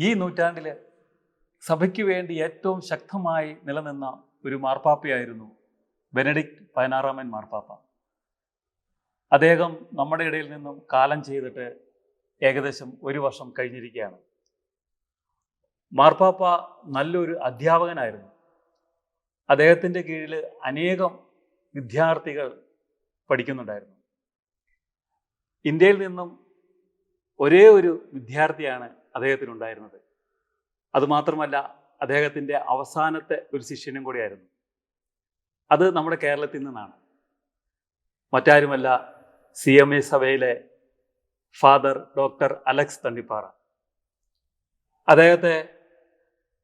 ഈ നൂറ്റാണ്ടിൽ സഭയ്ക്ക് വേണ്ടി ഏറ്റവും ശക്തമായി നിലനിന്ന ഒരു മാർപ്പാപ്പയായിരുന്നു ബെനഡിക്റ്റ് 16 മാർപ്പാപ്പ. അദ്ദേഹം നമ്മുടെ ഇടയിൽ നിന്നും കാലം ചെയ്തിട്ട് ഏകദേശം 1 വർഷം കഴിഞ്ഞിരിക്കുകയാണ്. മാർപ്പാപ്പ നല്ലൊരു അധ്യാപകനായിരുന്നു. അദ്ദേഹത്തിൻ്റെ കീഴിൽ അനേകം വിദ്യാർത്ഥികൾ പഠിക്കുന്നുണ്ടായിരുന്നു. ഇന്ത്യയിൽ നിന്നും ഒരേ ഒരു വിദ്യാർത്ഥിയാണ് അദ്ദേഹത്തിനുണ്ടായിരുന്നത്. അതുമാത്രമല്ല, അദ്ദേഹത്തിൻ്റെ അവസാനത്തെ ഒരു ശിഷ്യനും കൂടിയായിരുന്നു. അത് നമ്മുടെ കേരളത്തിൽ നിന്നാണ്. മറ്റാരുമല്ല, CMA സഭയിലെ ഫാദർ ഡോക്ടർ അലക്സ് തണ്ടിപ്പാറ. അദ്ദേഹത്തെ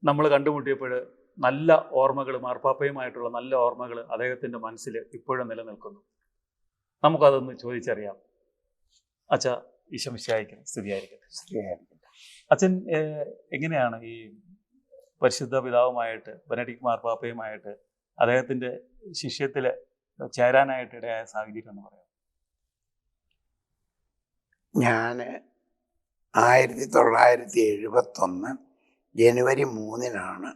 നമ്മൾ കണ്ടുമുട്ടിയപ്പോൾ നല്ല ഓർമ്മകൾ, മാർപ്പാപ്പയുമായിട്ടുള്ള നല്ല ഓർമ്മകൾ അദ്ദേഹത്തിൻ്റെ മനസ്സിൽ ഇപ്പോഴും നിലനിൽക്കുന്നു. നമുക്കതൊന്ന് ചോദിച്ചറിയാം. അച്ഛാ, ഈശോമിശിഹായ്ക്ക് സ്തുതിയായിരിക്കട്ടെ. അച്ഛൻ എങ്ങനെയാണ് ഈ പരിശുദ്ധ പിതാവുമായിട്ട്, ബെനഡിക്റ്റ് മാർപ്പാപ്പയുമായിട്ട് അദ്ദേഹത്തിൻ്റെ ശിഷ്യത്തിൽ ചേരാനായിട്ട് ഇടയായ സാഹചര്യം എന്ന് പറയാം? ഞാൻ 1971 ജനുവരി 3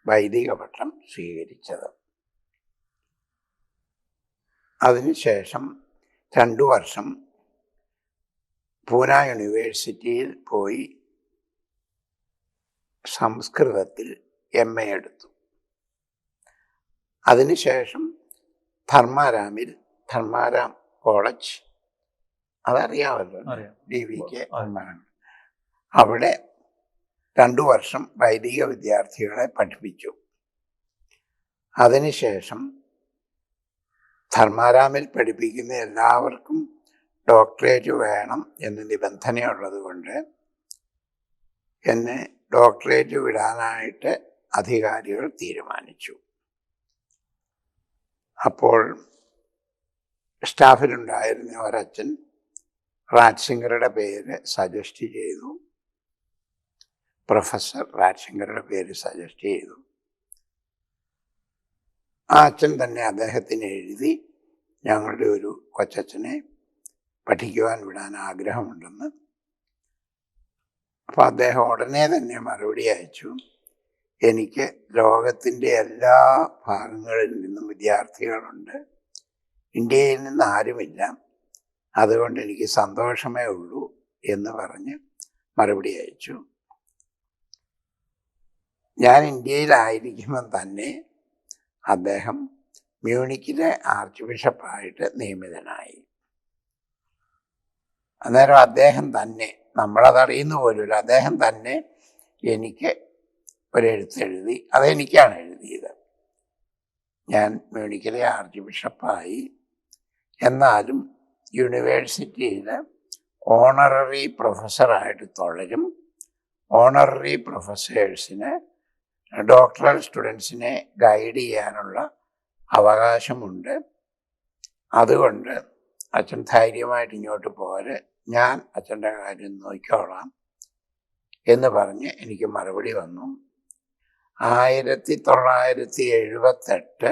വൈദിക പട്ടം സ്വീകരിച്ചത്. അതിനുശേഷം 2 വർഷം പൂന യൂണിവേഴ്സിറ്റിയിൽ പോയി സംസ്കൃതത്തിൽ MA എടുത്തു. അതിനുശേഷം ധർമാരാം കോളേജ്, അതറിയാമല്ലോ, DVK അവിടെ 2 വർഷം വൈദിക വിദ്യാർത്ഥികളെ പഠിപ്പിച്ചു. അതിനുശേഷം ധർമാരാമിൽ പഠിപ്പിക്കുന്ന എല്ലാവർക്കും ഡോക്ടറേറ്റ് വേണം എന്ന് നിബന്ധനയുള്ളത് കൊണ്ട് എന്നെ ഡോക്ടറേറ്റ് വിടാനായിട്ട് അധികാരികൾ തീരുമാനിച്ചു. അപ്പോൾ സ്റ്റാഫിലുണ്ടായിരുന്ന ഒരച്ഛൻ റാറ്റ്സിംഗറുടെ പേര് സജസ്റ്റ് ചെയ്തു. പ്രൊഫസർ റാറ്റ്സിംഗറുടെ പേര് സജസ്റ്റ് ചെയ്തു. ആ അച്ഛൻ തന്നെ അദ്ദേഹത്തിന് എഴുതി ഞങ്ങളുടെ ഒരു കൊച്ചച്ഛനെ പഠിക്കുവാൻ വിടാൻ ആഗ്രഹമുണ്ടെന്ന്. അപ്പോൾ അദ്ദേഹം ഉടനെ തന്നെ മറുപടി അയച്ചു, എനിക്ക് ലോകത്തിൻ്റെ എല്ലാ ഭാഗങ്ങളിൽ നിന്നും വിദ്യാർത്ഥികളുണ്ട്, ഇന്ത്യയിൽ നിന്ന് ആരുമില്ല, അതുകൊണ്ട് എനിക്ക് സന്തോഷമേ ഉള്ളൂ എന്ന് പറഞ്ഞ് മറുപടി അയച്ചു. ഞാൻ ഇന്ത്യയിലായിരിക്കുമ്പം തന്നെ അദ്ദേഹം മ്യൂണിക്കിലെ ആർച്ച് ബിഷപ്പായിട്ട് നിയമിതനായി. അന്നേരം അദ്ദേഹം തന്നെ, നമ്മളതറിയുന്ന പോലുമില്ല, അദ്ദേഹം തന്നെ എനിക്ക് ഒരെഴുത്തെഴുതി. അതെനിക്കാണ് എഴുതിയത്. ഞാൻ മ്യൂണിക്കിലെ ആർച്ച് ബിഷപ്പായി, എന്നാലും യൂണിവേഴ്സിറ്റിയിൽ ഓണററി പ്രൊഫസറായിട്ട് തുടരും. ഓണററി പ്രൊഫസേഴ്സിന് ഡോക്ടറൽ സ്റ്റുഡൻസിനെ ഗൈഡ് ചെയ്യാനുള്ള അവകാശമുണ്ട്. അതുകൊണ്ട് അച്ഛൻ ധൈര്യമായിട്ട് ഇങ്ങോട്ട് പോരെ, ഞാൻ അച്ഛൻ്റെ കാര്യം നോക്കിക്കോളാം എന്ന് പറഞ്ഞ് എനിക്ക് മറുപടി വന്നു. 1978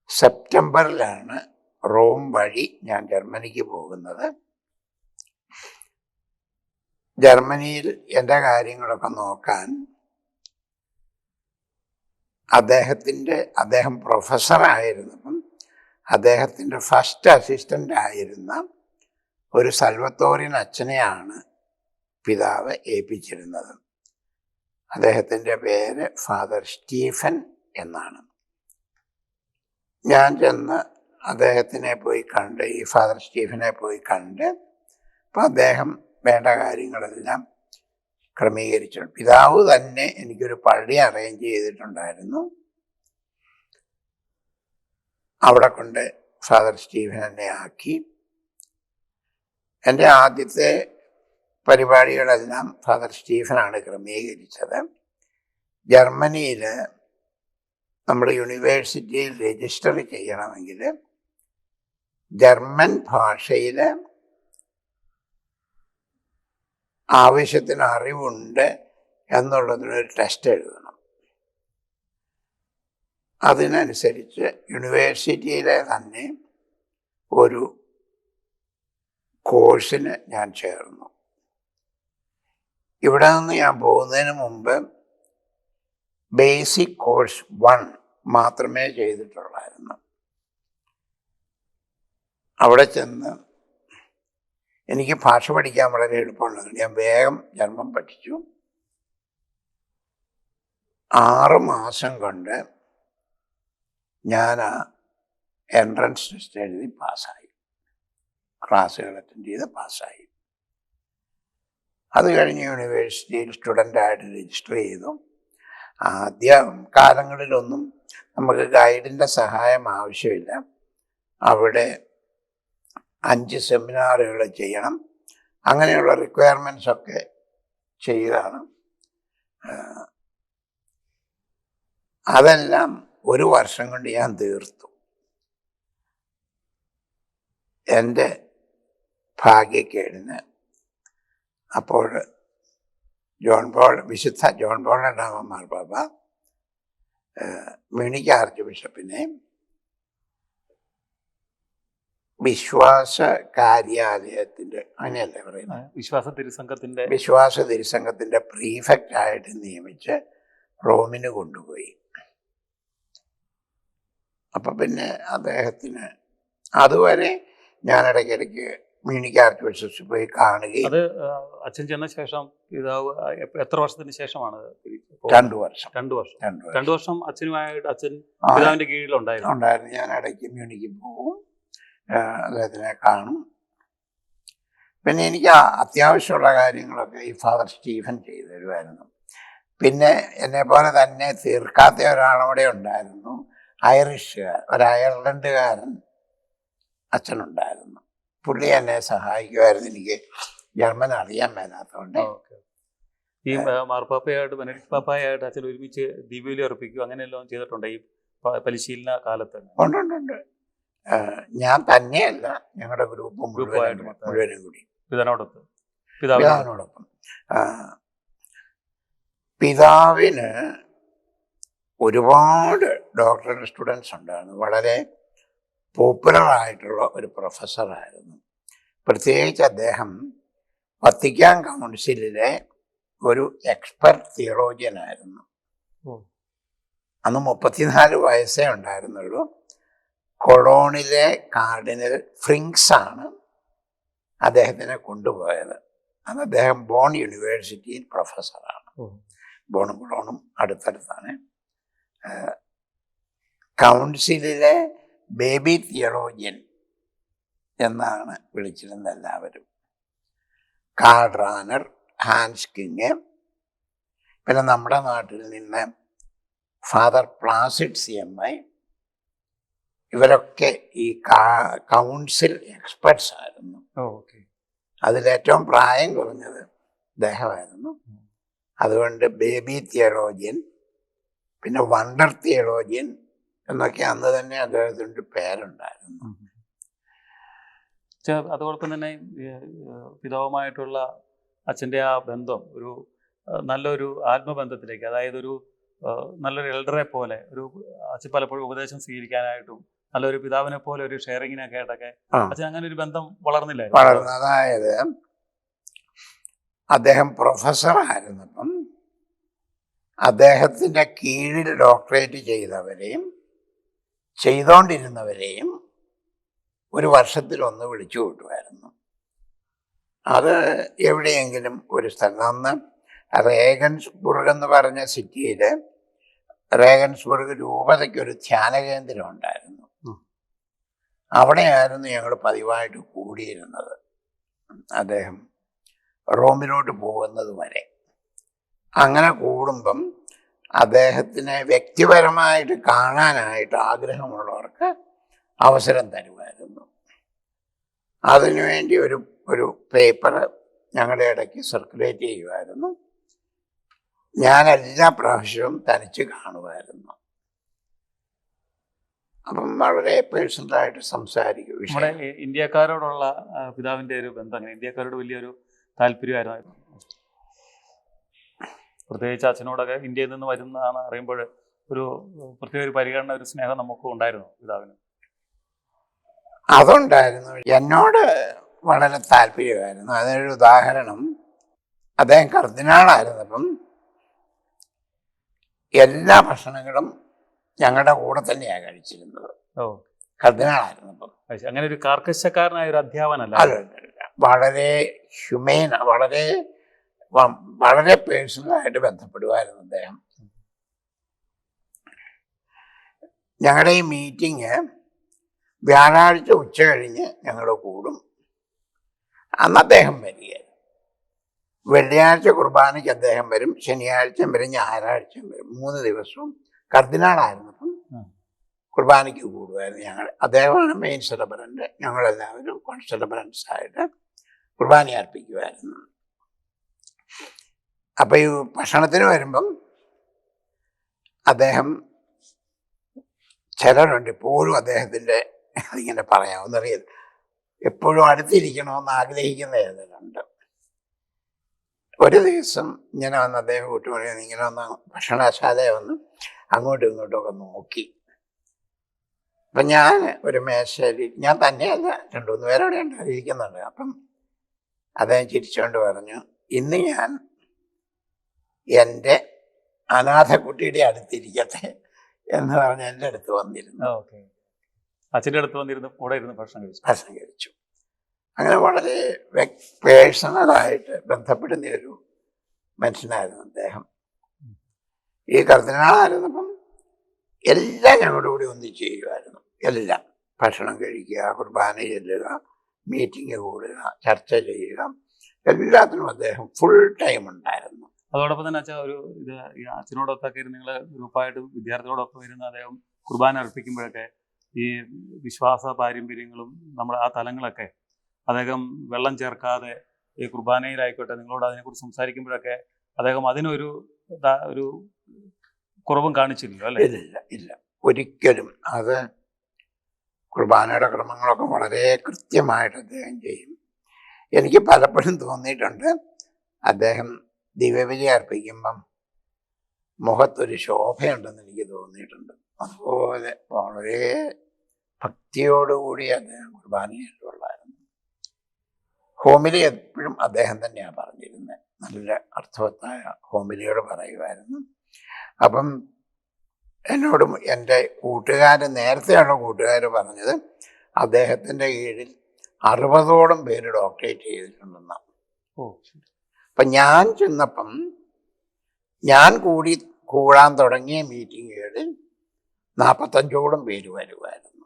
സെപ്റ്റംബറിലാണ് റോം വഴി ഞാൻ ജർമ്മനിക്ക് പോകുന്നത്. ജർമ്മനിയിൽ എൻ്റെ കാര്യങ്ങളൊക്കെ നോക്കാൻ അദ്ദേഹം പ്രൊഫസറായിരുന്നപ്പം അദ്ദേഹത്തിൻ്റെ ഫസ്റ്റ് അസിസ്റ്റൻ്റ് ആയിരുന്ന ഒരു സൽവത്തോറിയൻ അച്ഛനെയാണ് പിതാവ് ഏൽപ്പിച്ചിരുന്നത്. അദ്ദേഹത്തിൻ്റെ പേര് ഫാദർ സ്റ്റീഫൻ എന്നാണ്. ഞാൻ ചെന്ന് അദ്ദേഹത്തിനെ പോയി കണ്ട്, ഈ ഫാദർ സ്റ്റീഫനെ പോയി കണ്ട്, അപ്പം അദ്ദേഹം വേണ്ട കാര്യങ്ങളെല്ലാം ക്രമീകരിച്ചു. പിതാവ് തന്നെ എനിക്കൊരു പള്ളി അറേഞ്ച് ചെയ്തിട്ടുണ്ടായിരുന്നു. അവിടെ കൊണ്ട് ഫാദർ സ്റ്റീഫൻ എന്നെ ആക്കി. എൻ്റെ ആദ്യത്തെ പരിപാടികളെല്ലാം ഫാദർ സ്റ്റീഫനാണ് ക്രമീകരിച്ചത്. ജർമ്മനിയിൽ നമ്മുടെ യൂണിവേഴ്സിറ്റിയിൽ രജിസ്റ്റർ ചെയ്യണമെങ്കിൽ ജർമ്മൻ ഭാഷയിൽ ആവശ്യത്തിന് അറിവുണ്ട് എന്നുള്ളതിനൊരു ടെസ്റ്റ് എഴുതണം. അതിനനുസരിച്ച് യൂണിവേഴ്സിറ്റിയിലെ തന്നെ ഒരു കോഴ്സിന് ഞാൻ ചേർന്നു. ഇവിടെ നിന്ന് ഞാൻ പോകുന്നതിന് മുമ്പ് ബേസിക് കോഴ്സ് 1 മാത്രമേ ചെയ്തിട്ടുള്ളായിരുന്നു. അവിടെ ചെന്ന് എനിക്ക് ഭാഷ പഠിക്കാൻ വളരെ എളുപ്പമുള്ളത് ഞാൻ വേഗം ജർമ്മൻ പഠിച്ചു. 6 മാസം കൊണ്ട് ഞാൻ എൻട്രൻസ് ടെസ്റ്റ് എഴുതി പാസ്സായി, ക്ലാസ്സുകൾ അറ്റൻഡ് ചെയ്ത് പാസ്സായി. അത് കഴിഞ്ഞ് യൂണിവേഴ്സിറ്റിയിൽ സ്റ്റുഡൻ്റായിട്ട് രജിസ്റ്റർ ചെയ്തു. ആദ്യ കാലങ്ങളിലൊന്നും നമുക്ക് ഗൈഡിൻ്റെ സഹായം ആവശ്യമില്ല. അവിടെ 5 സെമിനാറുകൾ ചെയ്യണം, അങ്ങനെയുള്ള റിക്വയർമെൻറ്റ്സ് ഒക്കെ ചെയ്താണ്. അതെല്ലാം 1 വർഷം കൊണ്ട് ഞാൻ തീർത്തു. എൻ്റെ ഭാഗ്യക്കേടിന് അപ്പോൾ വിശുദ്ധ ജോൺ പോൾ രണ്ടാമൻ മാർപ്പാപ്പ മ്യൂണിക്ക് ആർച്ച് ബിഷപ്പിനെ വിശ്വാസ കാര്യാലയത്തിൻ്റെ, അങ്ങനെയല്ലേ പറയുന്നത്, വിശ്വാസ തിരുസംഘത്തിൻ്റെ പ്രീഫെക്റ്റ് ആയിട്ട് നിയമിച്ച് റോമിന് കൊണ്ടുപോയി. അപ്പം പിന്നെ അദ്ദേഹത്തിന് അതുവരെ ഞാൻ ഇടയ്ക്കിടയ്ക്ക് മ്യൂണിക്ക് ആർച്ച് ബിഷപ്പ് പോയി കാണുകയും. അത് അച്ഛൻ ചെന്ന ശേഷം പിതാവ് എത്ര വർഷത്തിന് ശേഷമാണ്? 2 വർഷം. 2 വർഷം അച്ഛനുമായിട്ട് അച്ഛൻ പിതാവിന്റെ കീഴിലുണ്ടായിരുന്നു. ഞാൻ ഇടയ്ക്ക് മ്യൂണിക്ക് പോകും, അദ്ദേഹത്തിനെ കാണും. പിന്നെ എനിക്ക് അത്യാവശ്യമുള്ള കാര്യങ്ങളൊക്കെ ഈ ഫാദർ സ്റ്റീഫൻ ചെയ്തു തരുമായിരുന്നു. പിന്നെ എന്നെ പോലെ തന്നെ തീർക്കാത്ത ഒരാളവിടെ ഉണ്ടായിരുന്നു, ഒരു അയർലൻഡുകാരൻ അച്ഛനുണ്ടായിരുന്നു. പുള്ളി എന്നെ സഹായിക്കുമായിരുന്നു, എനിക്ക് ജർമ്മൻ അറിയാൻ മേലാത്തതുകൊണ്ട്. ഈ മാർപ്പാപ്പയായിട്ട് ബെനഡിക്ട് പാപ്പായായിട്ട് അച്ഛൻ ഒരുമിച്ച് ദീപബലി അർപ്പിക്കും, അങ്ങനെയെല്ലാം ചെയ്തിട്ടുണ്ട് ഈ പരിശീലന കാലത്ത്? ഉണ്ട്. ഞാൻ തന്നെയല്ല, ഞങ്ങളുടെ ഗ്രൂപ്പ് മുഴുവനും കൂടി പിതാവിനോടൊപ്പം. പിതാവിന് ഒരുപാട് ഡോക്ടറൽ സ്റ്റുഡൻസ് ഉണ്ടായിരുന്നു. വളരെ പോപ്പുലറായിട്ടുള്ള ഒരു പ്രൊഫസറായിരുന്നു. പ്രത്യേകിച്ച് അദ്ദേഹം വത്തിക്കാൻ കൗൺസിലിലെ ഒരു എക്സ്പെർട്ട് തിയോളജിയനായിരുന്നു. അന്ന് 34 വയസ്സേ ഉണ്ടായിരുന്നുള്ളൂ. കൊളോണിലെ കാർഡിനൽ ഫ്രിങ്സ് ആണ് അദ്ദേഹത്തിനെ കൊണ്ടുപോയത്. അന്ന് അദ്ദേഹം ബോൺ യൂണിവേഴ്സിറ്റിയിൽ പ്രൊഫസറാണ്. ബോണും കൊളോണും അടുത്തടുത്താണ്. കൗൺസിലിലെ ബേബി തിയോളജിയൻ എന്നാണ് വിളിച്ചിരുന്നത് എല്ലാവരും. കാർൽ റാനർ, ഹാൻസ് കിങ്, പിന്നെ നമ്മുടെ നാട്ടിൽ നിന്ന് ഫാദർ പ്ലാസിഡ് CMI, ഇവരൊക്കെ ഈ കൗൺസിൽ എക്സ്പെർട്സ് ആയിരുന്നു. അതിലേറ്റവും പ്രായം കുറഞ്ഞത് അദ്ദേഹമായിരുന്നു. അതുകൊണ്ട് ബേബി തിയോളജിയൻ, പിന്നെ വണ്ടർ തിയോളജിയൻ എന്നൊക്കെ അന്ന് തന്നെ അദ്ദേഹത്തിൻ്റെ പേരുണ്ടായിരുന്നു. അതോടൊപ്പം തന്നെ പിതാവുമായിട്ടുള്ള അച്ഛൻ്റെ ആ ബന്ധം ഒരു നല്ലൊരു ആത്മബന്ധത്തിലേക്ക്, അതായത് ഒരു നല്ലൊരു എൽഡറെ പോലെ ഒരു അച്ഛൻ പലപ്പോഴും ഉപദേശം സ്വീകരിക്കാനായിട്ടും നല്ലൊരു പിതാവിനെ പോലെ ഒരു ഷെയറിങ്ങിനൊക്കെ ആയിട്ടൊക്കെ അച്ഛൻ അങ്ങനെ ഒരു ബന്ധം വളർന്നില്ലായിരുന്നു. അതായത് അദ്ദേഹം പ്രൊഫസറായിരുന്നപ്പം അദ്ദേഹത്തിൻ്റെ കീഴിൽ ഡോക്ടറേറ്റ് ചെയ്തവരെയും ചെയ്തുകൊണ്ടിരുന്നവരെയും ഒരു വർഷത്തിലൊന്ന് വിളിച്ചു കൂട്ടുമായിരുന്നു. അത് എവിടെയെങ്കിലും ഒരു സ്ഥലം. അന്ന് റേഗൻസ്ബുർഗ് എന്ന് പറഞ്ഞ സിറ്റിയിൽ റേഗൻസ്ബുർഗ് രൂപതയ്ക്കൊരു ധ്യാന കേന്ദ്രം ഉണ്ടായിരുന്നു. അവിടെയായിരുന്നു ഞങ്ങൾ പതിവായിട്ട് കൂടിയിരുന്നത്, അദ്ദേഹം റോമിലോട്ട് പോകുന്നത് വരെ. അങ്ങനെ കൂടുമ്പം അദ്ദേഹത്തിനെ വ്യക്തിപരമായിട്ട് കാണാനായിട്ട് ആഗ്രഹമുള്ളവർക്ക് അവസരം തരുമായിരുന്നു. അതിനുവേണ്ടി ഒരു പേപ്പർ ഞങ്ങളുടെ ഇടയ്ക്ക് സർക്കുലേറ്റ് ചെയ്യുമായിരുന്നു. ഞാൻ എല്ലാ പ്രാവശ്യവും തനിച്ച് കാണുമായിരുന്നു. അപ്പം വളരെ പേഴ്സണലായിട്ട് സംസാരിക്കും. നമ്മുടെ ഇന്ത്യക്കാരോടുള്ള പിതാവിൻ്റെ ഒരു ബന്ധം, ഇന്ത്യക്കാരോട് വലിയൊരു താല്പര്യമായിരുന്നു. പ്രത്യേകിച്ച് അച്ഛനോടൊക്കെ ഇന്ത്യയിൽ നിന്ന് വരുന്നതാണ് അറിയുമ്പോൾ ഒരു പ്രത്യേക ഒരു പരിഗണന, ഒരു സ്നേഹം നമുക്ക് ഉണ്ടായിരുന്നു പിതാവിന്. അതുണ്ടായിരുന്നു. എന്നോട് വളരെ താല്പര്യമായിരുന്നു. അതിനൊരു ഉദാഹരണം, അദ്ദേഹം കർദിനാളായിരുന്നപ്പം എല്ലാ ഭക്ഷണങ്ങളും ഞങ്ങളുടെ കൂടെ തന്നെയാണ് കഴിച്ചിരുന്നത്. ഓ, കർദിനാളായിരുന്നപ്പം അങ്ങനെ ഒരു കാർക്കശക്കാരനായ ഒരു അധ്യാപനല്ല. അല്ല, വളരെ ഹ്യൂമേൻ, വളരെ പേഴ്സണലായിട്ട് ബന്ധപ്പെടുമായിരുന്നു അദ്ദേഹം. ഞങ്ങളുടെ ഈ മീറ്റിംഗ് വ്യാഴാഴ്ച ഉച്ച കഴിഞ്ഞ് ഞങ്ങൾ കൂടും. അന്ന് അദ്ദേഹം വരികയായിരുന്നു. വെള്ളിയാഴ്ച കുർബാനയ്ക്ക് അദ്ദേഹം വരും, ശനിയാഴ്ചയും വരും, ഞായറാഴ്ചയും വരും. 3 ദിവസവും കർദിനാളായിരുന്നപ്പം കുർബാനയ്ക്ക് കൂടുമായിരുന്നു ഞങ്ങൾ. അദ്ദേഹമാണ് മെയിൻ സെലിബ്രന്റ്. ഞങ്ങളെല്ലാവരും കോൺ സെലിബ്രൻസ് ആയിട്ട് കുർബാന അർപ്പിക്കുമായിരുന്നു. അപ്പം ഈ ഭക്ഷണത്തിന് വരുമ്പം അദ്ദേഹം, ചിലരുണ്ട് ഇപ്പോഴും അദ്ദേഹത്തിൻ്റെ ഇങ്ങനെ പറയാമെന്നറിയില്ല, എപ്പോഴും അടുത്തിരിക്കണമെന്ന് ആഗ്രഹിക്കുന്ന ഏതെങ്കിലും. ഒരു ദിവസം ഇങ്ങനെ വന്ന് അദ്ദേഹം കൂട്ടുപണിയെന്ന് ഇങ്ങനെ വന്ന് ഭക്ഷണശാലയെ വന്ന് അങ്ങോട്ടും ഇങ്ങോട്ടും ഒക്കെ നോക്കി. അപ്പം ഞാൻ ഒരു മേശയിൽ, ഞാൻ തന്നെയല്ല, 2-3 പേരവിടെ ഉണ്ടായിരിക്കുന്നുണ്ട്. അപ്പം അദ്ദേഹം ചിരിച്ചുകൊണ്ട് പറഞ്ഞു, ഇന്ന് ഞാൻ എൻ്റെ അനാഥക്കുട്ടിയുടെ അടുത്തിരിക്കട്ടെ എന്ന് പറഞ്ഞ് എൻ്റെ അടുത്ത് വന്നിരുന്നു. അച്ഛൻ്റെ അടുത്ത് വന്നിരുന്നു, കൂടെ ഇരുന്ന് ഭക്ഷണം കഴിച്ചു. അങ്ങനെ വളരെ പേഴ്സണലായിട്ട് ബന്ധപ്പെടുന്ന ഒരു മനുഷ്യനായിരുന്നു അദ്ദേഹം. ഈ കർദിനാളായിരുന്നപ്പം എല്ലാം ഞങ്ങളുടെ കൂടെ ഒന്നിച്ച് ചെയ്യുമായിരുന്നു. എല്ലാം, ഭക്ഷണം കഴിക്കുക, കുർബാന ചെല്ലുക, മീറ്റിംഗ് കൂടുക, ചർച്ച ചെയ്യുക, എല്ലാത്തിനും അദ്ദേഹം ഫുൾ ടൈം ഉണ്ടായിരുന്നു. അതോടൊപ്പം തന്നെ അച്ഛാ, ഈ അച്ഛനോടൊത്തൊക്കെ നിങ്ങൾ ഗ്രൂപ്പായിട്ട് വിദ്യാർത്ഥികളോടൊപ്പം ഇരുന്ന് അദ്ദേഹം കുർബാന അർപ്പിക്കുമ്പോഴൊക്കെ ഈ വിശ്വാസ പാരമ്പര്യങ്ങളും നമ്മുടെ ആ തലങ്ങളൊക്കെ അദ്ദേഹം വെള്ളം ചേർക്കാതെ ഈ കുർബാനയിലായിക്കോട്ടെ നിങ്ങളോട് അതിനെക്കുറിച്ച് സംസാരിക്കുമ്പോഴൊക്കെ അദ്ദേഹം അതിനൊരു കുറവും കാണിച്ചില്ലല്ലോ, അല്ലേ? ഇല്ല, ഒരിക്കലും. അത് കുർബാനയുടെ ക്രമങ്ങളൊക്കെ വളരെ കൃത്യമായിട്ട് അദ്ദേഹം ചെയ്യും. എനിക്ക് പലപ്പോഴും തോന്നിയിട്ടുണ്ട്, അദ്ദേഹം ദിവ്യബലി അർപ്പിക്കുമ്പം മുഖത്തൊരു ശോഭയുണ്ടെന്ന് എനിക്ക് തോന്നിയിട്ടുണ്ട്. അതുപോലെ വളരെ ഭക്തിയോടുകൂടി അദ്ദേഹം കുർബാനയിലുള്ളായിരുന്നു. ഹോമിലി എപ്പോഴും അദ്ദേഹം തന്നെയാണ് പറഞ്ഞിരുന്നത്. നല്ല അർത്ഥവത്തായ ഹോമിലിയോട് പറയുമായിരുന്നു. അപ്പം എന്നോടും എൻ്റെ നേരത്തെയുള്ള കൂട്ടുകാർ പറഞ്ഞത് അദ്ദേഹത്തിൻ്റെ കീഴിൽ 60ഓളം പേര് ഡോക്ടറേറ്റ് ചെയ്തിട്ടുണ്ടെന്നാണ്. അപ്പം ഞാൻ ചെന്നപ്പം, ഞാൻ കൂടാൻ തുടങ്ങിയ മീറ്റിങ്ങുകളിൽ 45ഓളം പേര് വരുമായിരുന്നു.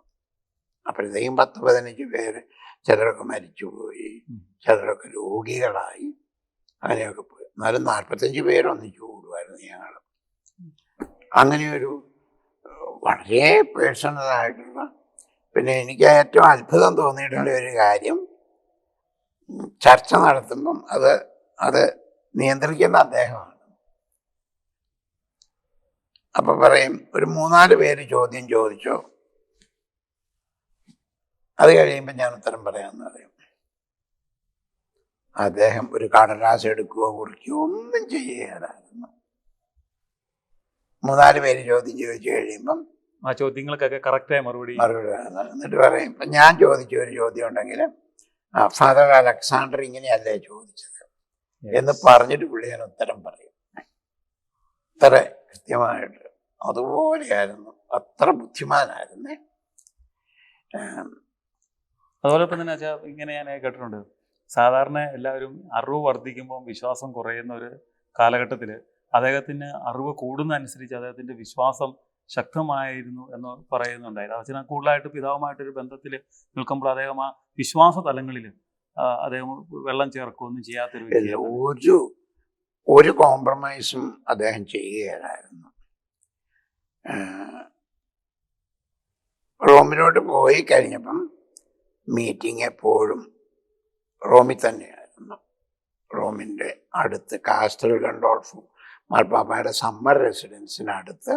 അപ്പോഴത്തേക്കും 10-15 പേര്, ചിലരൊക്കെ മരിച്ചുപോയി, ചിലരൊക്കെ രോഗികളായി, അങ്ങനെയൊക്കെ പോയി. എന്നാലും 45 പേരൊന്നിച്ച് കൂടുമായിരുന്നു ഞങ്ങൾ. അങ്ങനെയൊരു വളരെ പേഴ്സണലായിട്ടുള്ള. പിന്നെ എനിക്ക് ഏറ്റവും അത്ഭുതം തോന്നിയിട്ടുള്ള ഒരു കാര്യം, ചർച്ച നടത്തുമ്പം അത് നിയന്ത്രിക്കുന്ന അദ്ദേഹമാണ്. അപ്പം പറയും, ഒരു 3-4 പേര് ചോദ്യം ചോദിച്ചോ, അത് കഴിയുമ്പോൾ ഞാൻ ഉത്തരം പറയാമെന്ന് പറയും. അദ്ദേഹം ഒരു കടലാസ് എടുക്കുകയോ കുറിക്കുകയോ ഒന്നും ചെയ്യുകയായിരുന്നു. 3-4 പേര് ചോദ്യം ചോദിച്ചു കഴിയുമ്പം ആ ചോദ്യങ്ങൾക്കൊക്കെ കറക്റ്റായ മറുപടി എന്നിട്ട് പറയും, ഇപ്പം ഞാൻ ചോദിച്ച ഒരു ചോദ്യം ഉണ്ടെങ്കിൽ, ഫാദർ അലക്സാണ്ടർ ഇങ്ങനെയല്ലേ ചോദിച്ചത് എന്ന് പറഞ്ഞിട്ട് പുള്ളി ഞാൻ ഉത്തരം പറയും. അത്ര കൃത്യമായിട്ട്. അതുപോലെയായിരുന്നു, അത്ര ബുദ്ധിമാനായിരുന്നേ. അതുപോലെ ഇപ്പം തന്നെ വെച്ചാൽ ഇങ്ങനെ ഞാൻ കേട്ടിട്ടുണ്ട്, സാധാരണ എല്ലാവരും അറിവ് വർദ്ധിക്കുമ്പോൾ വിശ്വാസം കുറയുന്ന ഒരു കാലഘട്ടത്തിൽ അദ്ദേഹത്തിന് അറിവ് കൂടുന്നതനുസരിച്ച് അദ്ദേഹത്തിൻ്റെ വിശ്വാസം ശക്തമായിരുന്നു എന്ന് പറയുന്നുണ്ടായിരുന്നു. അച്ഛന് കൂടുതലായിട്ട് പിതാവുമായിട്ടൊരു ബന്ധത്തിൽ നിൽക്കുമ്പോൾ അദ്ദേഹം ആ വിശ്വാസ തലങ്ങളിൽ അദ്ദേഹം വെള്ളം ചേർക്കുകയൊന്നും ചെയ്യാത്തൊരു ഒരു കോംപ്രമൈസും അദ്ദേഹം ചെയ്യുകയായിരുന്നു. റോമിലോട്ട് പോയി കഴിഞ്ഞപ്പം മീറ്റിംഗ് എപ്പോഴും റോമിൽ തന്നെയായിരുന്നു. റോമിൻ്റെ അടുത്ത് കാസ്റ്റൽ ഗണ്ടോൾഫോ മാർപ്പാപ്പയുടെ സമ്മർ റെസിഡൻസിനടുത്ത്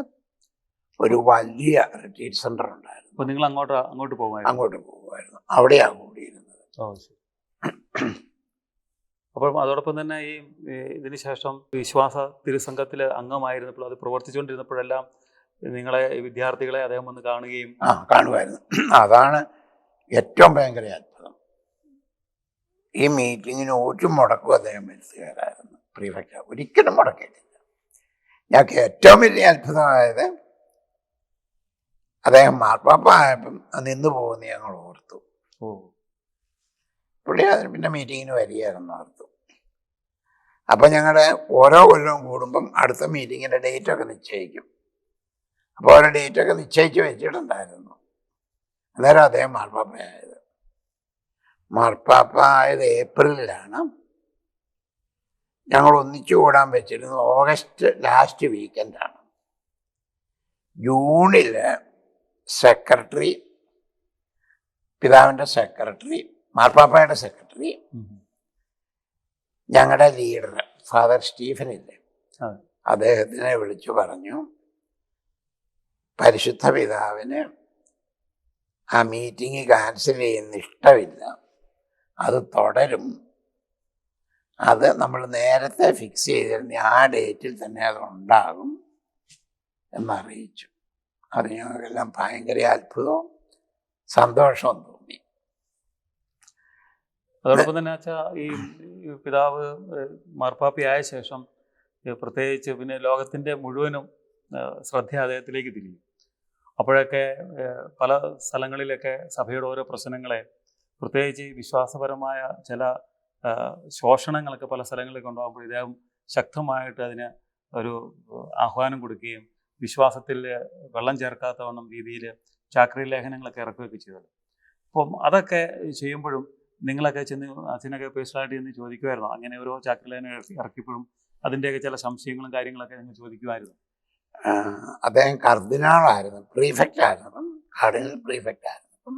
ഒരു വലിയ റിട്രീറ്റ് സെൻ്റർ ഉണ്ടായിരുന്നു. അപ്പോൾ നിങ്ങൾ അങ്ങോട്ട് പോകുമായിരുന്നു. അവിടെയാണ് കൂടിയിരുന്നത്. അപ്പം അതോടൊപ്പം തന്നെ ഈ ഇതിന് ശേഷം വിശ്വാസ തിരുസംഘത്തിൽ അംഗമായിരുന്നപ്പോൾ, അത് പ്രവർത്തിച്ചുകൊണ്ടിരുന്നപ്പോഴെല്ലാം നിങ്ങളെ വിദ്യാർത്ഥികളെ അദ്ദേഹം വന്ന് കാണുകയും കാണുമായിരുന്നു. അതാണ് ഏറ്റവും ഭയങ്കര അത്ഭുതം. ഈ മീറ്റിങ്ങിന് ഒരു മുടക്കും അദ്ദേഹം വരുത്തുകയായിരുന്നു. പ്രീഫെക്റ്റ് ഒരിക്കലും മുടക്കിയിട്ടില്ല. ഞങ്ങൾക്ക് ഏറ്റവും വലിയ അത്ഭുതമായത് അദ്ദേഹം മാർപ്പാപ്പ ആയപ്പം നിന്ന് പോകുമെന്ന് ഞങ്ങൾ ഓർത്തു. പുള്ളി അതിന് പിന്നെ മീറ്റിങ്ങിന് വരികയായിരുന്നു ഓർത്തു. അപ്പം ഞങ്ങളുടെ ഓരോ കൊല്ലവും കൂടുമ്പം അടുത്ത മീറ്റിങ്ങിൻ്റെ ഡേറ്റൊക്കെ നിശ്ചയിക്കും. അപ്പോൾ ഓരോ ഡേറ്റൊക്കെ നിശ്ചയിച്ച് വെച്ചിട്ടുണ്ടായിരുന്നു. അന്നേരം അദ്ദേഹം മാർപ്പാപ്പയായത്. മാർപ്പാപ്പ ആയത് ഏപ്രിലിലാണ്. ഞങ്ങൾ ഒന്നിച്ചു കൂടാൻ വെച്ചിരുന്നത് ഓഗസ്റ്റ് ലാസ്റ്റ് വീക്കെൻഡാണ്. ജൂണിൽ സെക്രട്ടറി, പിതാവിൻ്റെ സെക്രട്ടറി, മാർപ്പാപ്പയുടെ സെക്രട്ടറി, ഞങ്ങളുടെ ലീഡർ ഫാദർ സ്റ്റീഫൻ ഇല്ലേ, അദ്ദേഹത്തിനെ വിളിച്ചു പറഞ്ഞു, പരിശുദ്ധ പിതാവിന് ആ മീറ്റിംഗ് ക്യാൻസൽ ചെയ്യുന്ന ഇഷ്ടമില്ല, അത് തുടരും, അത് നമ്മൾ നേരത്തെ ഫിക്സ് ചെയ്തിരുന്ന ആ ഡേറ്റിൽ തന്നെ അത് ഉണ്ടാകും എന്നറിയിച്ചു. അത് ഞങ്ങൾക്കെല്ലാം ഭയങ്കര അത്ഭുതവും സന്തോഷവും തോന്നി. അതോടൊപ്പം തന്നെ അച്ഛാ, ഈ പിതാവ് മാർപ്പാപ്പയായ ശേഷം പ്രത്യേകിച്ച് പിന്നെ ലോകത്തിൻ്റെ മുഴുവനും ശ്രദ്ധ അദ്ദേഹത്തിലേക്ക് തിരിഞ്ഞു. അപ്പോഴൊക്കെ പല സ്ഥലങ്ങളിലൊക്കെ സഭയുടെ ഓരോ പ്രശ്നങ്ങളെ, പ്രത്യേകിച്ച് വിശ്വാസപരമായ ചില ശോഷണങ്ങളൊക്കെ പല സ്ഥലങ്ങളിലേക്ക് ഉണ്ടാകുമ്പോൾ ഇദ്ദേഹം ശക്തമായിട്ട് അതിന് ഒരു ആഹ്വാനം കൊടുക്കുകയും വിശ്വാസത്തിൽ വെള്ളം ചേർക്കാത്തവണ്ണം രീതിയിൽ ചാക്രി ലേഖനങ്ങളൊക്കെ ഇറക്കുകയൊക്കെ ചെയ്തത്. അപ്പം അതൊക്കെ ചെയ്യുമ്പോഴും നിങ്ങളൊക്കെ ചെന്ന് അച്ഛനൊക്കെ പേഴ്സണലായിട്ട് ചെന്ന് ചോദിക്കുമായിരുന്നു, അങ്ങനെ ഓരോ ചാക്രി ലേഖനം ഇറക്കിയപ്പോഴും അതിൻ്റെയൊക്കെ ചില സംശയങ്ങളും കാര്യങ്ങളൊക്കെ നിങ്ങൾ ചോദിക്കുമായിരുന്നു? അദ്ദേഹം കർദിനാളായിരുന്നു, പ്രീഫെക്റ്റ് ആയിരുന്നു, കാർഡിനൽ പ്രീഫെക്റ്റ് ആയിരുന്നു. അപ്പം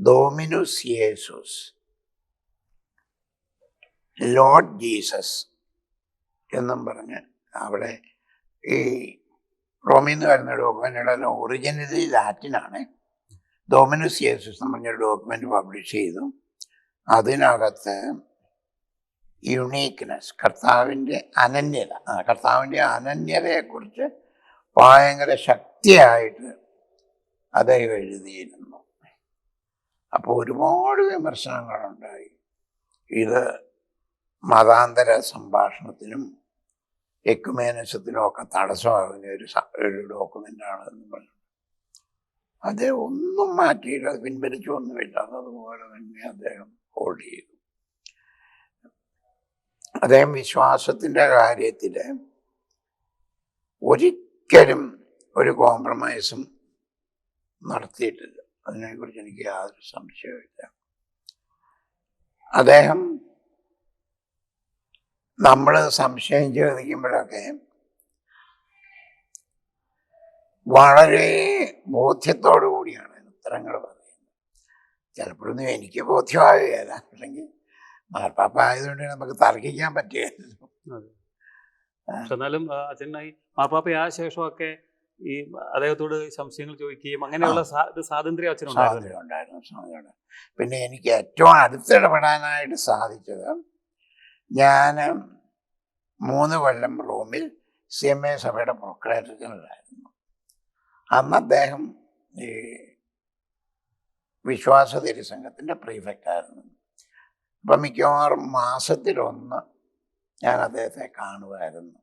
ഡോമിനുസ് യേസൂസ്, ലോർഡ് ജീസസ് എന്നും പറഞ്ഞ് അവിടെ ഈ റോമിൽ നിന്ന് വരുന്ന ഡോക്യുമെൻ്റുകളെല്ലാം ഒറിജിനലി ലാറ്റിനാണ്. ഡോമിനുസ് യേസൂസ് എന്ന് പറഞ്ഞൊരു ഡോക്യുമെൻ്റ് പബ്ലിഷ് ചെയ്തു. അതിനകത്ത് യുണീക്ക്നെസ്, കർത്താവിൻ്റെ അനന്യതയെക്കുറിച്ച് ഭയങ്കര ശക്തിയായിട്ട് അദ്ദേഹം എഴുതിയിരുന്നു. അപ്പോൾ ഒരുപാട് വിമർശനങ്ങളുണ്ടായി. ഇത് മതാന്തര സംഭാഷണത്തിനും എക്കുമേനിസത്തിനും ഒക്കെ തടസ്സമാകുന്ന ഒരു ഡോക്യുമെൻ്റാണ് എന്ന് പറഞ്ഞു. അദ്ദേഹം ഒന്നും മാറ്റിയില്ല, അത് പിൻവലിച്ചൊന്നുമില്ല, അതുപോലെ തന്നെ അദ്ദേഹം ഹോൾഡ് ചെയ്തു. അദ്ദേഹം വിശ്വാസത്തിൻ്റെ കാര്യത്തിൽ ഒരിക്കലും ഒരു കോംപ്രമൈസും നടത്തിയിട്ടില്ല. അതിനെക്കുറിച്ച് എനിക്ക് യാതൊരു സംശയമില്ല. അദ്ദേഹം നമ്മൾ സംശയം ചോദിക്കുമ്പോഴൊക്കെ വളരെ ബോധ്യത്തോടു കൂടിയാണ് ഉത്തരങ്ങൾ പറയുന്നത്. ചിലപ്പോഴൊന്നും എനിക്ക് ബോധ്യമാകുകയില്ല, അല്ലെങ്കിൽ മാർപ്പാപ്പ ആയതുകൊണ്ട് നമുക്ക് തർക്കിക്കാൻ പറ്റുകയല്ലോ. എന്നാലും അച്ഛനായി മാർപ്പാപ്പയായ ശേഷമൊക്കെ ഈ അദ്ദേഹത്തോട് സംശയങ്ങൾ ചോദിക്കുകയും അങ്ങനെയുള്ള സ്വാതന്ത്ര്യം ഉണ്ടായിരുന്നു. പിന്നെ എനിക്ക് ഏറ്റവും അടുത്തിടപെടാനായിട്ട് സാധിച്ചത്, ഞാൻ 3 കൊല്ലം റോമിൽ CMA സഭയുടെ പ്രൊക്ലേറ്റർ ജനറലായിരുന്നു. അന്ന് അദ്ദേഹം ഈ വിശ്വാസ തിരുസംഘത്തിൻ്റെ പ്രീഫെക്റ്റായിരുന്നു. അപ്പം മിക്കവാറും മാസത്തിലൊന്ന് ഞാൻ അദ്ദേഹത്തെ കാണുമായിരുന്നു.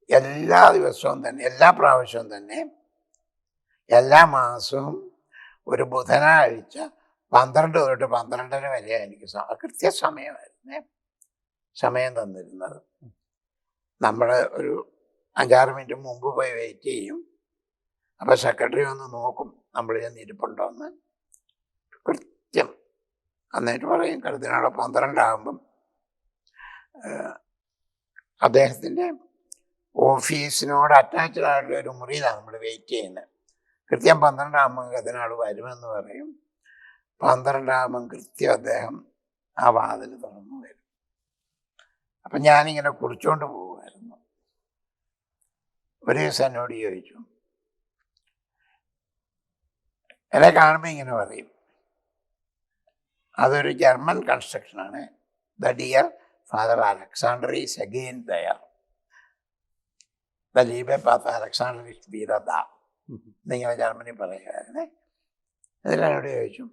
എല്ലാ ദിവസവും തന്നെ, എല്ലാ പ്രാവശ്യവും തന്നെ, എല്ലാ മാസവും ഒരു ബുധനാഴ്ച 12 തൊട്ട് 12:30 വരെ എനിക്ക് കൃത്യസമയമായിരുന്നേ സമയം തന്നിരുന്നത്. നമ്മൾ ഒരു 5-6 മിനിറ്റ് മുമ്പ് പോയി വെയിറ്റ് ചെയ്യും. അപ്പോൾ സെക്രട്ടറി ഒന്ന് നോക്കും നമ്മൾ ചെന്നിരിപ്പുണ്ടോ എന്ന്, കൃത്യം എന്നിട്ട് പറയും കർദിനാൾ 12 ആകുമ്പം അദ്ദേഹത്തിൻ്റെ ഓഫീസിനോട് അറ്റാച്ച്ഡ് ആയിട്ടുള്ള ഒരു മുറിയിലാണ് നമ്മൾ വെയിറ്റ് ചെയ്യുന്നത്. കൃത്യം 12 ആകുമ്പം കർദിനാൾ വരുമെന്ന് പറയും. 12 ആകുമ്പം കൃത്യം അദ്ദേഹം ആ വാതിൽ തുറന്നു വരും. അപ്പം ഞാനിങ്ങനെ കുറിച്ചുകൊണ്ട് പോകുമായിരുന്നു. ഒരു ദിവസം എന്നോട് ചോദിച്ചു, എന്നെ കാണുമ്പോൾ ഇങ്ങനെ പറയും, അതൊരു ജർമ്മൻ കൺസ്ട്രക്ഷനാണ്, the dear father Alexander is again there, ദ ലീബെ പാത്ത് അലക്സാണ്ടർ ഈസ് വീര ദ എന്നിങ്ങനെ ജർമ്മനി പറയുമായിരുന്നേ. അതിലെന്നോട് ചോദിച്ചു,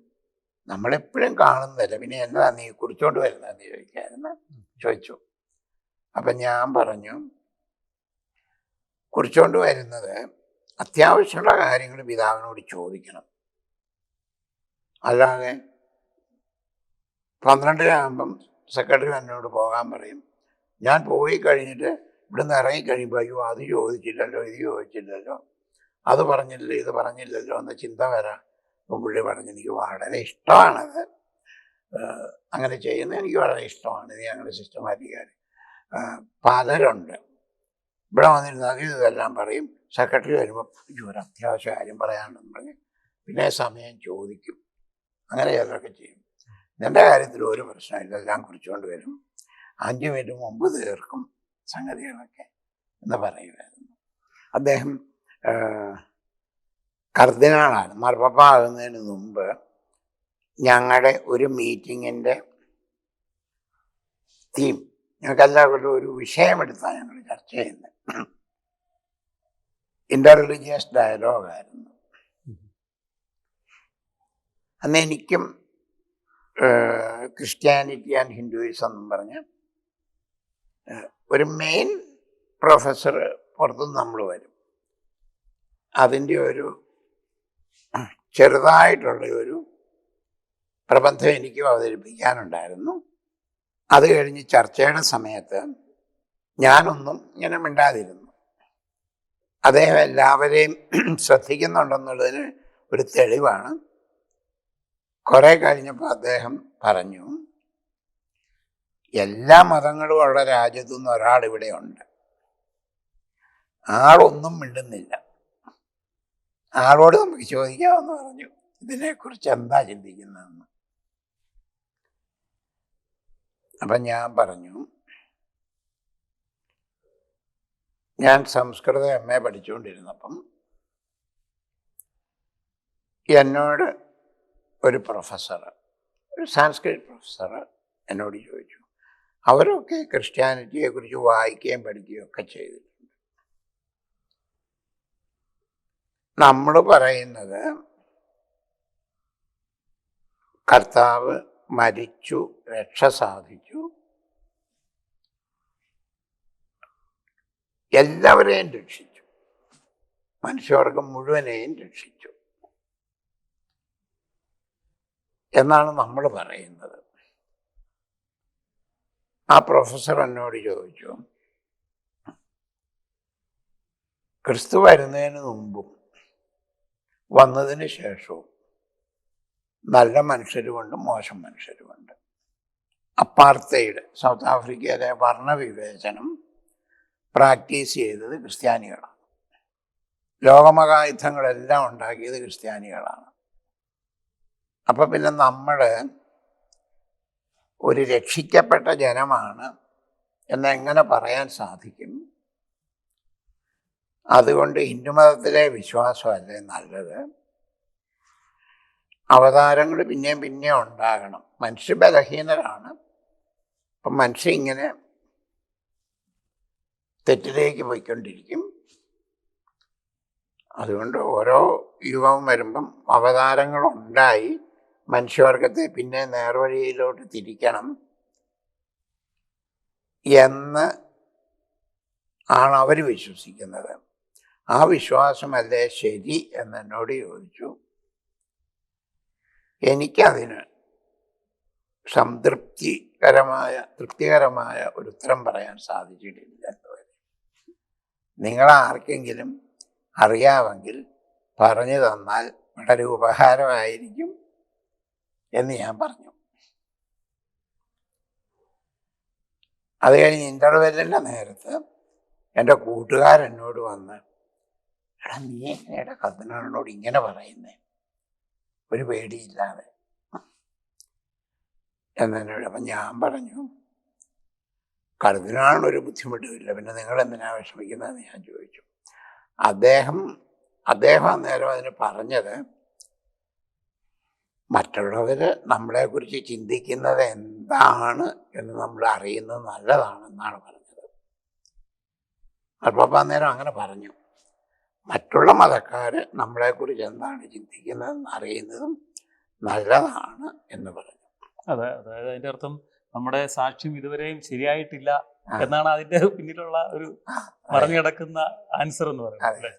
നമ്മളെപ്പോഴും കാണുന്നതല്ല, പിന്നെ എന്നതാ നീ കുറിച്ചോണ്ട് വരുന്നതെന്ന് ചോദിച്ചു. അപ്പം ഞാൻ പറഞ്ഞു, കുറിച്ചുകൊണ്ട് വരുന്നത് അത്യാവശ്യമുള്ള കാര്യങ്ങൾ പിതാവിനോട് ചോദിക്കണം, അല്ലാതെ 12 സെക്രട്ടറി എന്നോട് പോകാൻ പറയും, ഞാൻ പോയി കഴിഞ്ഞിട്ട് ഇവിടുന്ന് ഇറങ്ങിക്കഴിയുമ്പോൾ അയ്യോ അത് ചോദിച്ചില്ലല്ലോ, ഇത് ചോദിച്ചില്ലല്ലോ, അത് പറഞ്ഞില്ലല്ലോ, ഇത് പറഞ്ഞില്ലല്ലോ എന്ന ചിന്ത വരാം. അപ്പം പുള്ളി പറഞ്ഞു, എനിക്ക് വളരെ ഇഷ്ടമാണത്, അങ്ങനെ ചെയ്യുന്നത് എനിക്ക് വളരെ ഇഷ്ടമാണ്. ഇത് ഞങ്ങളുടെ സിസ്റ്റമാറ്റിക്കാർ പലരുണ്ട്, ഇവിടെ വന്നിരുന്നാൽ ഇതെല്ലാം പറയും, സെക്രട്ടറി വരുമ്പോൾ അയ്യോ ഒരു അത്യാവശ്യ കാര്യം പറയാനുണ്ടെന്ന് പറഞ്ഞ് പിന്നെ സമയം ചോദിക്കും. അങ്ങനെ ചിലരൊക്കെ ചെയ്യും. എൻ്റെ കാര്യത്തിൽ ഒരു പ്രശ്നമില്ല, എല്ലാം കുറിച്ചുകൊണ്ട് വരും, 5 മിനിറ്റ് മുമ്പ് തീർക്കും സംഗതികളൊക്കെ എന്ന് പറയുമായിരുന്നു. അദ്ദേഹം കർദിനാളാണ്. മാർപ്പാപ്പ ആകുന്നതിന് മുമ്പ് ഞങ്ങളുടെ ഒരു മീറ്റിങ്ങിൻ്റെ തീം, ഞങ്ങൾക്ക് എല്ലാവരും ഒരു വിഷയമെടുത്താണ് ഞങ്ങൾ ചർച്ച ചെയ്യുന്നത്. ഇന്റർ റിലീജിയസ് ഡയലോഗായിരുന്നു. അന്ന് എനിക്കും ക്രിസ്ത്യാനിറ്റി ആൻഡ് ഹിന്ദുയിസം എന്നും പറഞ്ഞ് ഒരു മെയിൻ പ്രൊഫസർ പുറത്തുനിന്ന് നമ്മൾ വരും. അതിൻ്റെ ഒരു ചെറുതായിട്ടുള്ള ഒരു പ്രബന്ധം എനിക്കും അവതരിപ്പിക്കാനുണ്ടായിരുന്നു. അത് കഴിഞ്ഞ് ചർച്ചയുടെ സമയത്ത് ഞാനൊന്നും ഇങ്ങനെ മിണ്ടാതിരുന്നു. അദ്ദേഹം എല്ലാവരെയും ശ്രദ്ധിക്കുന്നുണ്ടെന്നുള്ളതിന് ഒരു തെളിവാണ്. കുറെ കഴിഞ്ഞപ്പോൾ അദ്ദേഹം പറഞ്ഞു, എല്ലാ മതങ്ങളും ഉള്ള രാജ്യത്തു നിന്ന് ഒരാളിവിടെ ഉണ്ട്, ആളൊന്നും മിണ്ടുന്നില്ല, ആളോട് നമുക്ക് ചോദിക്കാമെന്ന് പറഞ്ഞു ഇതിനെക്കുറിച്ച് എന്താ ചിന്തിക്കുന്നതെന്ന്. അപ്പം ഞാൻ പറഞ്ഞു, ഞാൻ സംസ്കൃതം MA പഠിച്ചുകൊണ്ടിരുന്നപ്പം എന്നോട് ഒരു പ്രൊഫസർ, ഒരു സാൻസ്ക്രിറ്റ് പ്രൊഫസർ എന്നോട് ചോദിച്ചു, അവരൊക്കെ ക്രിസ്ത്യാനിറ്റിയെക്കുറിച്ച് വായിക്കുകയും പഠിക്കുകയും ഒക്കെ ചെയ്തിട്ടുണ്ട്. നമ്മൾ പറയുന്നത് കർത്താവ് മരിച്ചു, രക്ഷ സാധിച്ചു, എല്ലാവരെയും രക്ഷിച്ചു, മനുഷ്യവർഗം മുഴുവനെയും രക്ഷിച്ചു എന്നാണ് നമ്മൾ പറയുന്നത്. ആ പ്രൊഫസർ എന്നോട് ചോദിച്ചു, ക്രിസ്തു വരുന്നതിന് മുമ്പും വന്നതിന് ശേഷവും നല്ല മനുഷ്യരുമുണ്ട്, മോശം മനുഷ്യരുമുണ്ട്. അപ്പാർത്തൈഡ്, സൗത്ത് ആഫ്രിക്കയിലെ വർണ്ണവിവേചനം പ്രാക്ടീസ് ചെയ്തത് ക്രിസ്ത്യാനികളാണ്. ലോകമഹായുദ്ധങ്ങളെല്ലാം ഉണ്ടാക്കിയത് ക്രിസ്ത്യാനികളാണ്. അപ്പം പിന്നെ നമ്മൾ ഒരു രക്ഷിക്കപ്പെട്ട ജനമാണ് എന്നെങ്ങനെ പറയാൻ സാധിക്കും? അതുകൊണ്ട് ഹിന്ദുമതത്തിലെ വിശ്വാസമല്ലേ നല്ലത്? അവതാരങ്ങൾ പിന്നെയും പിന്നെയും ഉണ്ടാകണം. മനുഷ്യ ബലഹീനരാണ്. അപ്പം മനുഷ്യ ഇങ്ങനെ തെറ്റിലേക്ക് പോയിക്കൊണ്ടിരിക്കും. അതുകൊണ്ട് ഓരോ യുഗവും വരുമ്പം അവതാരങ്ങളുണ്ടായി മനുഷ്യവർഗത്തെ പിന്നെ നേർവഴിയിലോട്ട് തിരിക്കണം എന്ന് ആണ് അവർ വിശ്വസിക്കുന്നത്. ആ വിശ്വാസമല്ലേ ശരി എന്നെന്നോട് ചോദിച്ചു. എനിക്കതിന് തൃപ്തികരമായ ഒരു ഉത്തരം പറയാൻ സാധിച്ചിട്ടില്ല. നിങ്ങളാർക്കെങ്കിലും അറിയാമെങ്കിൽ പറഞ്ഞു തന്നാൽ വളരെ ഉപകാരമായിരിക്കും എന്ന് ഞാൻ പറഞ്ഞു. അത് കഴിഞ്ഞ് ഇൻ്റർവെല്ലിൻ്റെ നേരത്ത് എൻ്റെ കൂട്ടുകാരെന്നോട് വന്ന്, എടാ നീ എങ്ങനെയുടെ കർദിനാളിനോട് ഇങ്ങനെ പറയുന്നേ, ഒരു പേടിയില്ലാതെ എന്നോട്. അപ്പം ഞാൻ പറഞ്ഞു, കർദിനാളിനൊരു ബുദ്ധിമുട്ടുമില്ല, പിന്നെ നിങ്ങൾ എന്തിനാ വിഷമിക്കുന്നതെന്ന് ഞാൻ ചോദിച്ചു. അദ്ദേഹം അന്നേരം അതിന് പറഞ്ഞത്, മറ്റുള്ളവർ നമ്മളെക്കുറിച്ച് ചിന്തിക്കുന്നത് എന്താണ് എന്ന് നമ്മൾ അറിയുന്നത് നല്ലതാണെന്നാണ് പറഞ്ഞത്. അപ്പം അന്നേരം അങ്ങനെ പറഞ്ഞു, മറ്റുള്ള മതക്കാർ നമ്മളെക്കുറിച്ച് എന്താണ് ചിന്തിക്കുന്നതെന്ന് അറിയുന്നതും നല്ലതാണ് എന്ന് പറഞ്ഞു. അതെ, അതായത് അതിൻ്റെ അർത്ഥം നമ്മുടെ സാക്ഷ്യം ഇതുവരെയും ശരിയായിട്ടില്ല എന്നാണ് അതിന്റെ പിന്നിലുള്ള ഒരു മറഞ്ഞു കിടക്കുന്ന ആൻസർ എന്ന് പറയുന്നത്.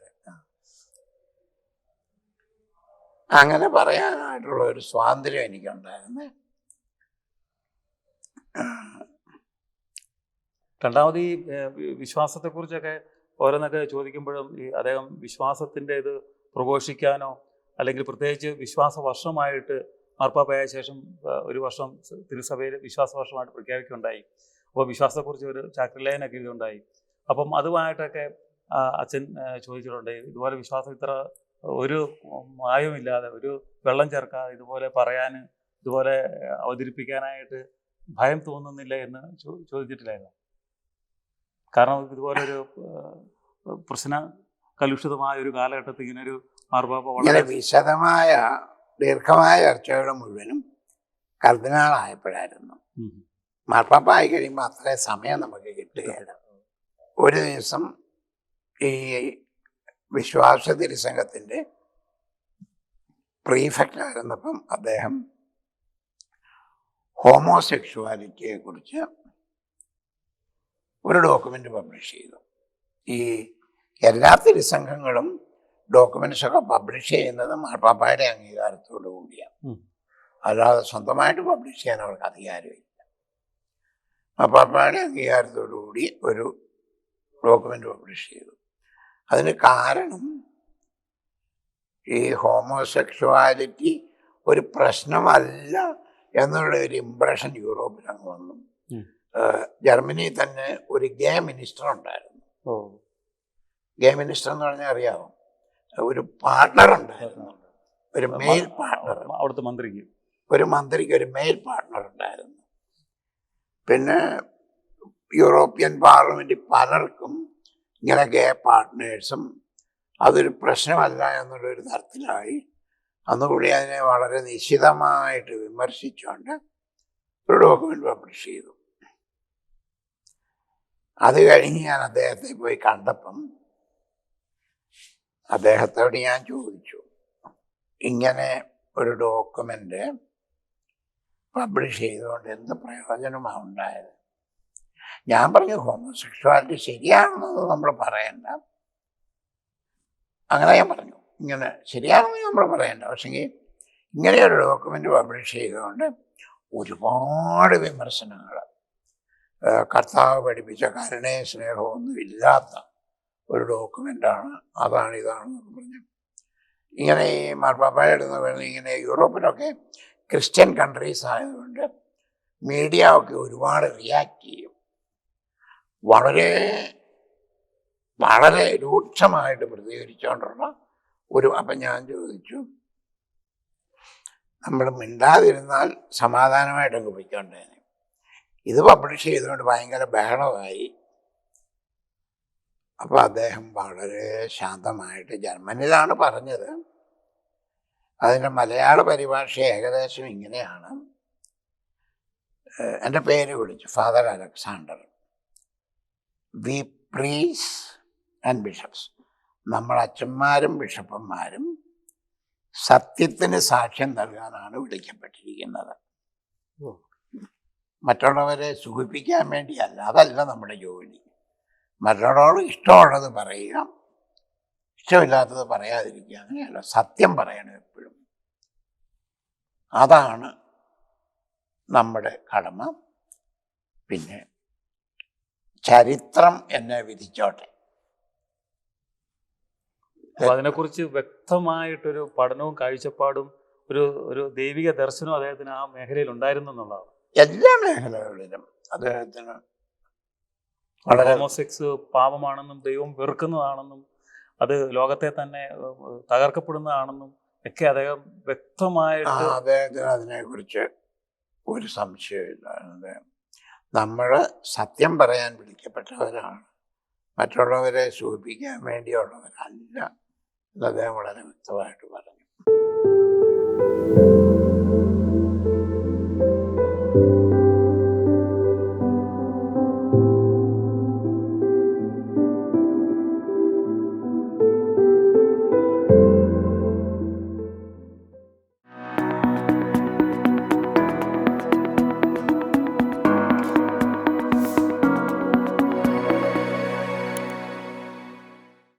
അങ്ങനെ പറയാനായിട്ടുള്ള ഒരു സ്വാതന്ത്ര്യം എനിക്കുണ്ടായിരുന്നു. രണ്ടാമത് ഈ വിശ്വാസത്തെക്കുറിച്ചൊക്കെ ഓരോന്നൊക്കെ ചോദിക്കുമ്പോഴും ഈ അദ്ദേഹം വിശ്വാസത്തിൻ്റെ ഇത് പ്രഘോഷിക്കാനോ അല്ലെങ്കിൽ പ്രത്യേകിച്ച് വിശ്വാസ വർഷമായിട്ട് മാർപ്പാപ്പയായ ശേഷം ഒരു വർഷം തിരുസഭയിൽ വിശ്വാസ വർഷമായിട്ട് പ്രഖ്യാപിക്കുകയുണ്ടായി. അപ്പോൾ വിശ്വാസത്തെക്കുറിച്ച് ഒരു ചാക്രിലേഖനൊക്കെ ഇതുണ്ടായി. അപ്പം അതുമായിട്ടൊക്കെ അച്ഛൻ ചോദിച്ചിട്ടുണ്ട്, ഇതുപോലെ വിശ്വാസം ഇത്ര ഒരു മായവുമില്ലാതെ ഒരു വെള്ളം ചേർക്കാതെ ഇതുപോലെ പറയാൻ ഇതുപോലെ അവതരിപ്പിക്കാനായിട്ട് ഭയം തോന്നുന്നില്ല എന്ന് ചോദിച്ചിട്ടില്ലായിരുന്നു. കാരണം ഇതുപോലെ ഒരു പ്രശ്ന കലുഷിതമായ ഒരു കാലഘട്ടത്തിൽ ഇങ്ങനൊരു മാർപ്പാപ്പ വളരെ വിശദമായ ദീർഘമായ ചർച്ചയുടെ മുഴുവനും കർദിനാളായപ്പോഴായിരുന്നു. മാർപ്പാപ്പ ആയി കഴിയുമ്പോൾ അത്രയും സമയം നമുക്ക് കിട്ടുകയില്ല. ഒരു ദിവസം ഈ വിശ്വാസ തിരുസംഘത്തിൻ്റെ പ്രീഫെക്റ്റായിരുന്നപ്പം അദ്ദേഹം ഹോമോസെക്ഷുവാലിറ്റിയെ കുറിച്ച് ഒരു ഡോക്യുമെൻ്റ് പബ്ലിഷ് ചെയ്തു. ഈ എല്ലാ തിരുസംഘങ്ങളും ഡോക്യുമെൻറ്റ്സൊക്കെ പബ്ലിഷ് ചെയ്യുന്നത് മാർപ്പാപ്പയുടെ അംഗീകാരത്തോടു കൂടിയാണ്. അല്ലാതെ സ്വന്തമായിട്ട് പബ്ലിഷ് ചെയ്യാൻ അവർക്ക് അധികാരമില്ല. മാർപ്പാപ്പയുടെ അംഗീകാരത്തോടു കൂടി ഒരു ഡോക്യുമെൻ്റ് പബ്ലിഷ് ചെയ്തു. അതിന് കാരണം ഈ ഹോമോസെക്ഷുവാലിറ്റി ഒരു പ്രശ്നമല്ല എന്നുള്ള ഒരു ഇംപ്രഷൻ യൂറോപ്പിൽ അങ്ങ് വന്നു. ജർമ്മനിയിൽ തന്നെ ഒരു ഗേ മിനിസ്റ്റർ ഉണ്ടായിരുന്നു. ഗേ മിനിസ്റ്റർ എന്ന് പറഞ്ഞാൽ അറിയാമോ? ഒരു പാർട്ട്ണർ ഉണ്ടായിരുന്നു, ഒരു മെയിൽ പാർട്ട്ണർ. അവിടുത്തെ മന്ത്രിക്ക് ഒരു മെയിൽ പാർട്ട്ണർ ഉണ്ടായിരുന്നു. പിന്നെ യൂറോപ്യൻ പാർലമെൻറ്റിൽ പലർക്കും ഇങ്ങനെ ഗേ പാർട്ട്നേഴ്സും അതൊരു പ്രശ്നമല്ല എന്നുള്ളൊരു തരത്തിലായി. അന്നുകൂടി അതിനെ വളരെ നിശിതമായിട്ട് വിമർശിച്ചുകൊണ്ട് ഒരു ഡോക്യുമെൻ്റ് പബ്ലിഷ് ചെയ്തു. അത് കഴിഞ്ഞ് ഞാൻ അദ്ദേഹത്തെ പോയി കണ്ടപ്പം അദ്ദേഹത്തോട് ഞാൻ ചോദിച്ചു, ഇങ്ങനെ ഒരു ഡോക്യുമെൻ്റ് പബ്ലിഷ് ചെയ്തുകൊണ്ട് എന്ത് പ്രയോജനമാണ് ഉണ്ടായത്? ഞാൻ പറഞ്ഞു, ഹോമോസെക്ഷുവാലിറ്റി ശരിയാണെന്നത് നമ്മൾ പറയണ്ട. അങ്ങനെ ഞാൻ പറഞ്ഞു, ഇങ്ങനെ ശരിയാണെന്ന് നമ്മൾ പറയണ്ട. പക്ഷെങ്കിൽ ഇങ്ങനെയൊരു ഡോക്യുമെൻ്റ് പബ്ലിഷ് ചെയ്തുകൊണ്ട് ഒരുപാട് വിമർശനങ്ങൾ, കർത്താവ് പഠിപ്പിച്ച കരുണയും സ്നേഹവും ഒന്നും ഇല്ലാത്ത ഒരു ഡോക്യുമെൻ്റാണ്, അതാണ് ഇതാണെന്നൊക്കെ പറഞ്ഞു. ഇങ്ങനെ ഈ മാർപ്പാപ്പയുടെ ഇങ്ങനെ യൂറോപ്പിലൊക്കെ ക്രിസ്ത്യൻ കൺട്രീസ് ആയതുകൊണ്ട് മീഡിയ ഒക്കെ ഒരുപാട് റിയാക്ട് ചെയ്യും. വളരെ വളരെ രൂക്ഷമായിട്ട് പ്രതികരിച്ചുകൊണ്ടുള്ള അപ്പം ഞാൻ ചോദിച്ചു, നമ്മൾ മിണ്ടാതിരുന്നാൽ സമാധാനമായിട്ടൊക്കെ പോയിക്കൊണ്ടേനെ. ഇത് പബ്ലിഷ് ചെയ്തുകൊണ്ട് ഭയങ്കര ബഹളമായി. അപ്പോൾ അദ്ദേഹം വളരെ ശാന്തമായിട്ട്, ജർമ്മനിയിലാണ് പറഞ്ഞത്, അതിൻ്റെ മലയാള പരിഭാഷ ഏകദേശം ഇങ്ങനെയാണ്. എൻ്റെ പേര് വിളിച്ചു, father Alexander. We priests and bishops, നമ്മൾ അച്ഛന്മാരും ബിഷപ്പന്മാരും സത്യത്തിന് സാക്ഷ്യം നൽകാനാണ് വിളിക്കപ്പെട്ടിരിക്കുന്നത്. മറ്റുള്ളവരെ സുഖിപ്പിക്കാൻ വേണ്ടിയല്ല, അതല്ല നമ്മുടെ ജോലി. മറ്റുള്ളവരോട് ഇഷ്ടമുള്ളത് പറയുക, ഇഷ്ടമില്ലാത്തത് പറയാതിരിക്കുക, അങ്ങനെയല്ല, സത്യം പറയണം എപ്പോഴും. അതാണ് നമ്മുടെ കടമ. പിന്നെ ചരിത്രം എന്നെ വിധിച്ചോട്ടെ. അപ്പോൾ അതിനെക്കുറിച്ച് വ്യക്തമായിട്ടൊരു പഠനവും കാഴ്ചപ്പാടും ഒരു ദൈവിക ദർശനവും അദ്ദേഹത്തിന് ആ മേഖലയിൽ ഉണ്ടായിരുന്നു എന്നുള്ളതാണ്. എല്ലാ മേഖലകളിലും അദ്ദേഹത്തിന് ഹോമോസെക്സ് പാപമാണെന്നും ദൈവം വെറുക്കുന്നതാണെന്നും അത് ലോകത്തെ തന്നെ തകർക്കപ്പെടുന്നതാണെന്നും ഒക്കെ അദ്ദേഹം വ്യക്തമായിട്ട്, അദ്ദേഹത്തിന് അതിനെക്കുറിച്ച് ഒരു സംശയമില്ല. നമ്മൾ സത്യം പറയാൻ വിളിക്കപ്പെട്ടവരാണ്, മറ്റുള്ളവരെ സൂചിപ്പിക്കാൻ വേണ്ടിയുള്ളവരല്ല എന്ന് അദ്ദേഹം വളരെ വ്യക്തമായിട്ട് പറഞ്ഞു.